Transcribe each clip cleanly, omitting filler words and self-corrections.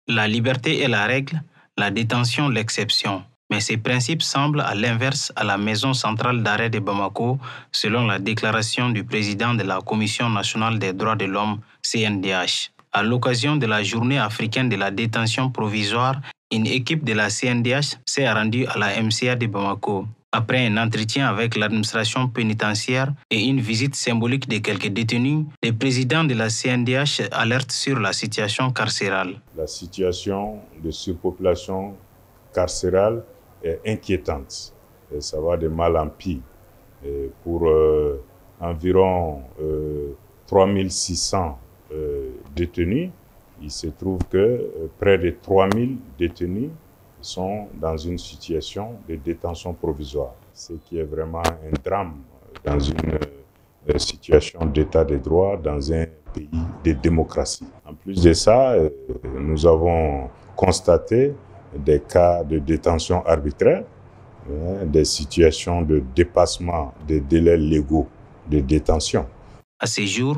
La liberté est la règle, la détention l'exception. Mais ces principes semblent à l'inverse à la Maison centrale d'arrêt de Bamako, selon la déclaration du président de la Commission nationale des droits de l'homme, CNDH. À l'occasion de la journée africaine de la détention provisoire, une équipe de la CNDH s'est rendue à la MCA de Bamako. Après un entretien avec l'administration pénitentiaire et une visite symbolique de quelques détenus, le président de la CNDH alerte sur la situation carcérale. La situation de surpopulation carcérale est inquiétante. Et ça va de mal en pire. Et pour environ 3600 détenus, il se trouve que près de 3000 détenus sont dans une situation de détention provisoire, ce qui est vraiment un drame dans une situation d'état de droit dans un pays de démocratie. En plus de ça, nous avons constaté des cas de détention arbitraire, des situations de dépassement des délais légaux de détention. À ce jour,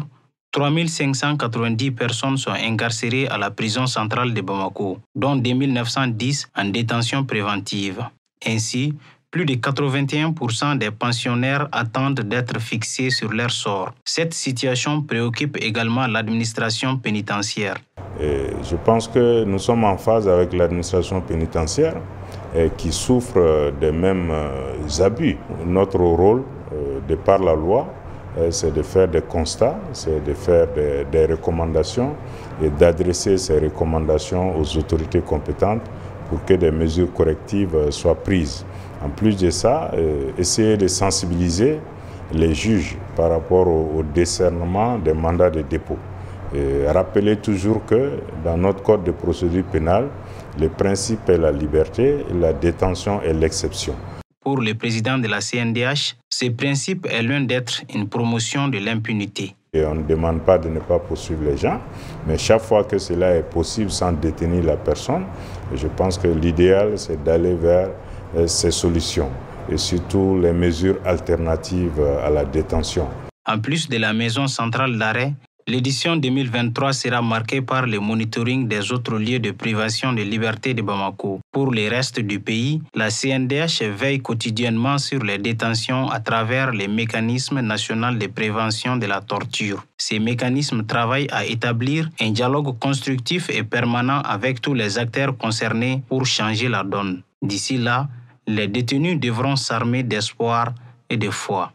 3590 personnes sont incarcérées à la prison centrale de Bamako, dont 2910 en détention préventive. Ainsi, plus de 81% des pensionnaires attendent d'être fixés sur leur sort. Cette situation préoccupe également l'administration pénitentiaire. Et je pense que nous sommes en phase avec l'administration pénitentiaire qui souffre des mêmes abus. Notre rôle, de par la loi, c'est de faire des constats, c'est de faire des recommandations et d'adresser ces recommandations aux autorités compétentes pour que des mesures correctives soient prises. En plus de ça, essayer de sensibiliser les juges par rapport au décernement des mandats de dépôt. Et rappeler toujours que dans notre code de procédure pénale, le principe est la liberté et la détention est l'exception. Pour le président de la CNDH, ce principe est loin d'être une promotion de l'impunité. Et on ne demande pas de ne pas poursuivre les gens, mais chaque fois que cela est possible sans détenir la personne, je pense que l'idéal, c'est d'aller vers ces solutions et surtout les mesures alternatives à la détention. En plus de la Maison centrale d'arrêt, l'édition 2023 sera marquée par le monitoring des autres lieux de privation de liberté de Bamako. Pour le reste du pays, la CNDH veille quotidiennement sur les détentions à travers les mécanismes nationaux de prévention de la torture. Ces mécanismes travaillent à établir un dialogue constructif et permanent avec tous les acteurs concernés pour changer la donne. D'ici là, les détenus devront s'armer d'espoir et de foi.